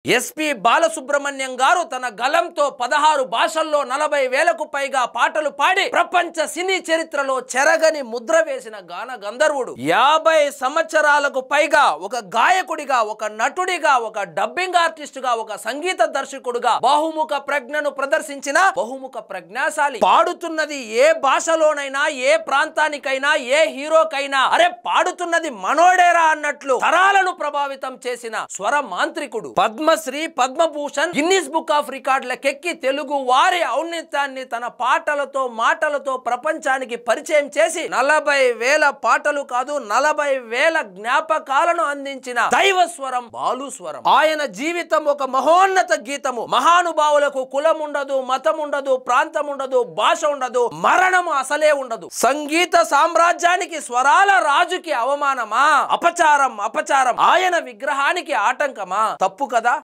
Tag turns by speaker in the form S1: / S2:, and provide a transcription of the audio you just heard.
S1: SP Balasubrahmanyam గారు తన గలంతో 16 భాషల్లో 40,000కు పైగా పాటలు పాడి ప్రపంచ సినీ చరిత్రలో చెరగని ముద్ర వేసిన గాన గంధర్వుడు. 50 సంవత్సరాలకు పైగా ఒక గాయకుడిగా, ఒక నటుడిగా, ఒక డబ్బింగ్ ఆర్టిస్టుగా, ఒక సంగీత దర్శకుడుగా బహుముఖ ప్రజ్ఞను ప్రదర్శించిన బహుముఖ ప్రజ్ఞాశాలి. పాడుతున్నది ఏ భాషలోనైనా, ఏ ప్రాంతానికైనా, ఏ హీరోకైనా అరే పాడుతున్నది మనోడేరా అన్నట్లు తరాలను ప్రభావితం చేసిన స్వర మాంత్రికుడు. Padmashri, Padmabhushan, Guinness book of రికార్డులకెక్కి తెలుగు వారి ఔన్నత్యాన్ని తన పాటలతో, మాటలతో ప్రపంచానికి పరిచయం చేసి 40,000 పాటలు కాదు 40,000 జ్ఞాపకాలను అందించిన దైవ స్వరం బాలు స్వరం. ఆయన జీవితం ఒక మహోన్నత గీతము. మహానుభావులకు కులం ఉండదు, మతం ఉండదు, ప్రాంతం ఉండదు, భాష ఉండదు, మరణం అసలే ఉండదు. సంగీత సామ్రాజ్యానికి, స్వరాల రాజుకి అవమానమా? అపచారం, అపచారం. ఆయన విగ్రహానికి ఆటంకమా? తప్పు కదా.